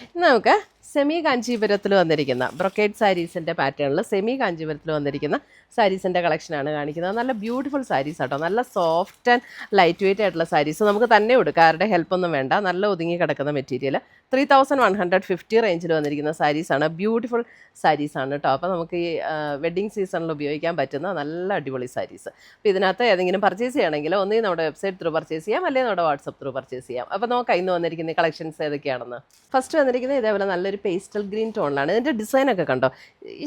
ഇന്ന് നമുക്ക് സെമി കാഞ്ചീപുരത്തിൽ വന്നിരിക്കുന്ന ബ്രൊക്കേഡ് സാരീസിൻ്റെ പാറ്റേണിൽ സെമി കാഞ്ചീപുരത്തിൽ വന്നിരിക്കുന്ന സാരീസിൻ്റെ കളക്ഷനാണ് കാണിക്കുന്നത്. നല്ല ബ്യൂട്ടിഫുൾ സാരീസ് ആട്ടോ, നല്ല സോഫ്റ്റ് ആൻഡ് ലൈറ്റ് വെയിറ്റ് ആയിട്ടുള്ള സാരീസ്. നമുക്ക് തന്നെ ഉടുക്കാം, ആരുടെ ഹെൽപ്പൊന്നും വേണ്ട. നല്ല ഒതുങ്ങി കിടക്കുന്ന മെറ്റീരിയൽ 3150 റേഞ്ചിൽ വന്നിരിക്കുന്ന സാരീസാണ്. ബ്യൂട്ടിഫുൾ സാരീസാണ് കേട്ടോ. അപ്പോൾ നമുക്ക് ഈ വെഡ്ഡിങ് സീസണിൽ ഉപയോഗിക്കാൻ പറ്റുന്ന നല്ല അടിപൊളി സാരീസ്. അപ്പോൾ ഇതിനകത്ത് ഏതെങ്കിലും പർച്ചേസ് ചെയ്യണമെങ്കിൽ ഒന്നേ നമ്മുടെ വെബ്സൈറ്റ് ത്രൂ പർച്ചേസ് ചെയ്യാം, അല്ലെങ്കിൽ നമ്മുടെ വാട്സപ്പ് ത്രൂ പർച്ചേസ് ചെയ്യാം. അപ്പോൾ നമുക്ക് ഇന്ന് വന്നിരിക്കുന്ന കളക്ഷൻസ് ഏതൊക്കെയാണെന്ന് ഫസ്റ്റ് വന്നിരിക്കുന്നത് ഇതേപോലെ നല്ലൊരു പേസ്റ്റൽ ഗ്രീൻ ടോണിലാണ്. ഇതിൻ്റെ ഡിസൈനൊക്കെ കണ്ടോ,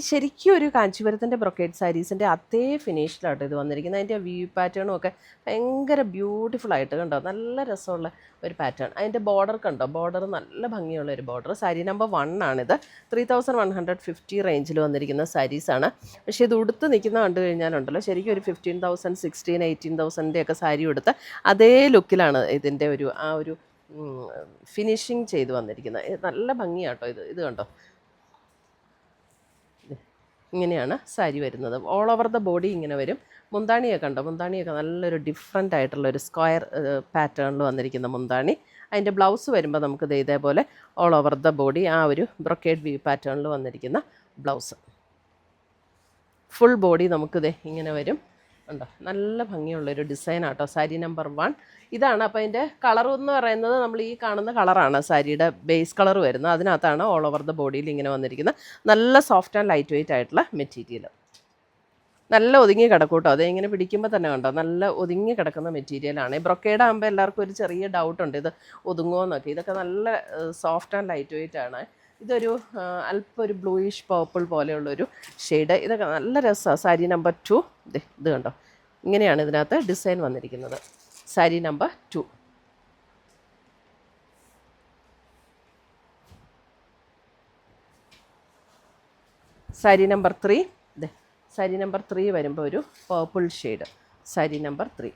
ശരിക്കും ഒരു കാഞ്ചീപുരത്തിൻ്റെ ബ്രൊക്കേഡ് സാരീസിൻ്റെ അതേ ഫിനിഷിലാട്ടോ ഇത് വന്നിരിക്കുന്നത്. അതിൻ്റെ വ്യൂ പാറ്റേണും ഒക്കെ ഭയങ്കര ബ്യൂട്ടിഫുൾ ആയിട്ട് കണ്ടോ, നല്ല രസമുള്ള ഒരു പാറ്റേൺ. അതിൻ്റെ ബോർഡർ കണ്ടോ, ബോർഡർ നല്ല ഭംഗിയുള്ള ഒരു ബോർഡർ. സാരി നമ്പർ 1 ആണിത്. 3150 റേഞ്ചിൽ വന്നിരിക്കുന്ന സാരീസാണ്. പക്ഷേ ഇത് ഉടുത്ത് നിൽക്കുന്ന കണ്ടു കഴിഞ്ഞാലുണ്ടല്ലോ, ശരിക്കും ഒരു 15,000, 16,000, 18,000 ഒക്കെ സാരി ഉടുത്ത് അതേ ലുക്കിലാണ് ഇതിൻ്റെ ഒരു ആ ഒരു ഫിനിഷിങ് ചെയ്ത് വന്നിരിക്കുന്നത്. നല്ല ഭംഗിയാട്ടോ ഇത് കണ്ടോ, ഇങ്ങനെയാണ് സാരി വരുന്നത്. ഓൾ ഓവർ ദ ബോഡി ഇങ്ങനെ വരും. മുന്താണിയൊക്കെ ഉണ്ടോ, മുന്താണിയൊക്കെ നല്ലൊരു ഡിഫറെൻ്റ് ആയിട്ടുള്ള ഒരു സ്ക്വയർ പാറ്റേണിൽ വന്നിരിക്കുന്ന മുന്താണി. അതിൻ്റെ ബ്ലൗസ് വരുമ്പോൾ നമുക്ക് ഇതേപോലെ ഓൾ ഓവർ ദ ബോഡി ആ ഒരു ബ്രൊക്കേഡ് വ്യൂ പാറ്റേണിൽ വന്നിരിക്കുന്ന ബ്ലൗസ്. ഫുൾ ബോഡി നമുക്കിത് ഇങ്ങനെ വരും. ഉണ്ടോ, നല്ല ഭംഗിയുള്ളൊരു ഡിസൈനാട്ടോ. സാരി നമ്പർ 1 ഇതാണ്. അപ്പോൾ അതിൻ്റെ കളർ എന്ന് പറയുന്നത് നമ്മൾ ഈ കാണുന്ന കളറാണ് സാരിയുടെ ബേസ് കളർ വരുന്നത്. അതിനകത്താണ് ഓൾ ഓവർ ദ ബോഡിയിൽ ഇങ്ങനെ വന്നിരിക്കുന്ന നല്ല സോഫ്റ്റ് ആൻഡ് ലൈറ്റ് വെയിറ്റ് ആയിട്ടുള്ള മെറ്റീരിയൽ. നല്ല ഒതുങ്ങി കിടക്കും കേട്ടോ. അത് ഇങ്ങനെ പിടിക്കുമ്പോൾ തന്നെ കണ്ടോ, നല്ല ഒതുങ്ങി കിടക്കുന്ന മെറ്റീരിയലാണ്. ബ്രൊക്കേഡ് ആകുമ്പോൾ എല്ലാവർക്കും ഒരു ചെറിയ ഡൗട്ടുണ്ട്, ഇത് ഒതുങ്ങുമോ എന്നൊക്കെ. ഇതൊക്കെ നല്ല സോഫ്റ്റ് ആൻഡ് ലൈറ്റ് വെയിറ്റ് ആണ്. ഇതൊരു അല്പം ഒരു ബ്ലൂയിഷ് പർപ്പിൾ പോലെയുള്ളൊരു ഷെയ്ഡ്. ഇതൊക്കെ നല്ല രസമാണ്. സാരി നമ്പർ 2 ഇത് കണ്ടോ, ഇങ്ങനെയാണ് ഇതിനകത്ത് ഡിസൈൻ വന്നിരിക്കുന്നത്. Sari number 2. Sari number 3 sari number 3 വരുമ്പോൾ ഒരു പർപ്പിൾ ഷെയ്ഡ്. സാരി നമ്പർ 3.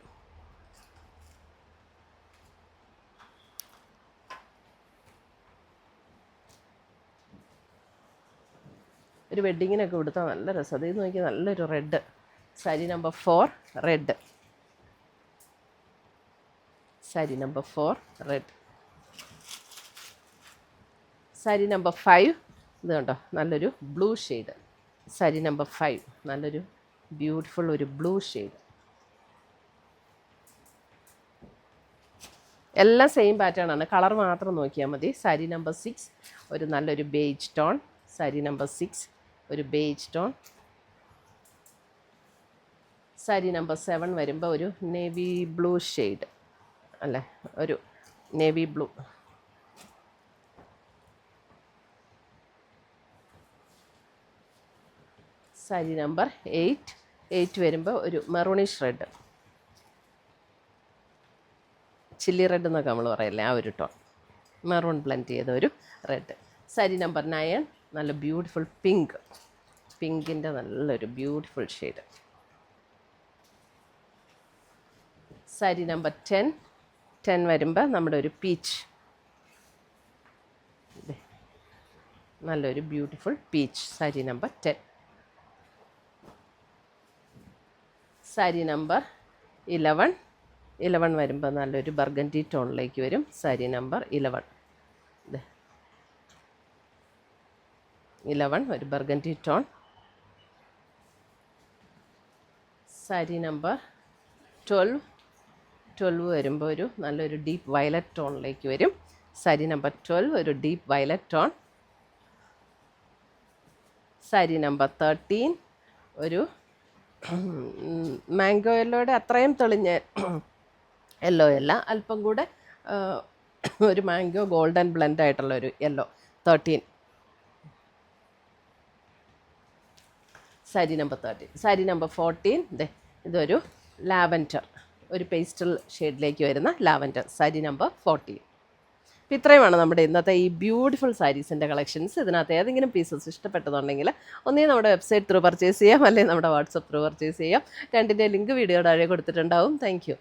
ഒരു വെഡ്ഡിങ്ങിനൊക്കെ കൊടുത്താൽ നല്ല രസം. അതേ നോക്കി നല്ലൊരു red. Sari number 4 red. Sari number 4 red. Sari number 5 ഇത് കണ്ടോ, നല്ലൊരു ബ്ലൂ ഷെയ്ഡ്. സാരി നമ്പർ 5 നല്ലൊരു ബ്യൂട്ടിഫുൾ ഒരു ബ്ലൂ ഷെയ്ഡ്. എല്ലാം സെയിം പാറ്റേൺ ആണ്, കളർ മാത്രം നോക്കിയാൽ മതി. സാരി നമ്പർ 6 ഒരു നല്ലൊരു ബേജ് ടോൺ. സാരി നമ്പർ 6 ഒരു ബേജ് ടോൺ. സാരി നമ്പർ 7 വരുമ്പോൾ ഒരു നേവി ബ്ലൂ ഷെയ്ഡ് അല്ലേ, ഒരു നേവി ബ്ലൂ. സാരി നമ്പർ 8 വരുമ്പോൾ ഒരു മെറൂണിഷ് റെഡ്, ചില്ലി റെഡ് എന്നൊക്കെ നമ്മൾ പറയല്ലേ, ആ ഒരു ടോൺ. മെറൂൺ ബ്ലെൻഡ് ചെയ്ത ഒരു റെഡ്. സാരി നമ്പർ 9 നല്ല ബ്യൂട്ടിഫുൾ പിങ്ക്. പിങ്കിൻ്റെ നല്ലൊരു ബ്യൂട്ടിഫുൾ ഷെയ്ഡ്. സാരി നമ്പർ 10 വരുമ്പോൾ നമ്മുടെ ഒരു പീച്ച്, നല്ലൊരു beautiful peach. Sari number 10. Sari number 11 വരുമ്പോൾ നല്ലൊരു ബർഗൻഡി ടോണിലേക്ക് വരും. സാരി നമ്പർ 11 ഒരു ബർഗൻഡി ടോൺ. സാരി നമ്പർ 12 വരുമ്പോൾ ഒരു നല്ലൊരു ഡീപ്പ് വയലറ്റ് ടോണിലേക്ക് വരും. സാരി നമ്പർ 12 ഒരു deep violet tone. Sari number 13 ഒരു മാംഗോ യെല്ലോയുടെ അത്രയും തെളിഞ്ഞ യെല്ലോ അല്ല, അല്പം കൂടെ ഒരു മാംഗോ ഗോൾഡൻ ബ്ലെൻഡ് ആയിട്ടുള്ള ഒരു yellow. 13. Sari number 13. Sari number 14 ഇതൊരു ലാവൻഡർ, ഒരു പേസ്റ്റൽ ഷെയ്ഡിലേക്ക് വരുന്ന ലാവൻഡർ. സാരി നമ്പർ 14. അപ്പോൾ ഇത്രയുമാണ് നമ്മുടെ ഇന്നത്തെ ഈ ബ്യൂട്ടിഫുൾ സാരീസിൻ്റെ കളക്ഷൻസ്. ഇതിനകത്ത് ഏതെങ്കിലും പീസസ് ഇഷ്ടപ്പെട്ടതുണ്ടെങ്കിൽ ഒന്നേ നമ്മുടെ വെബ്സൈറ്റ് ത്രൂ പർച്ചേസ് ചെയ്യാം, അല്ലെങ്കിൽ നമ്മുടെ വാട്സപ്പ് ത്രൂ പർച്ചേസ് ചെയ്യാം. രണ്ടിൻ്റെ ലിങ്ക് വീഡിയോയുടെ താഴെ കൊടുത്തിട്ടുണ്ടാവും. Thank U.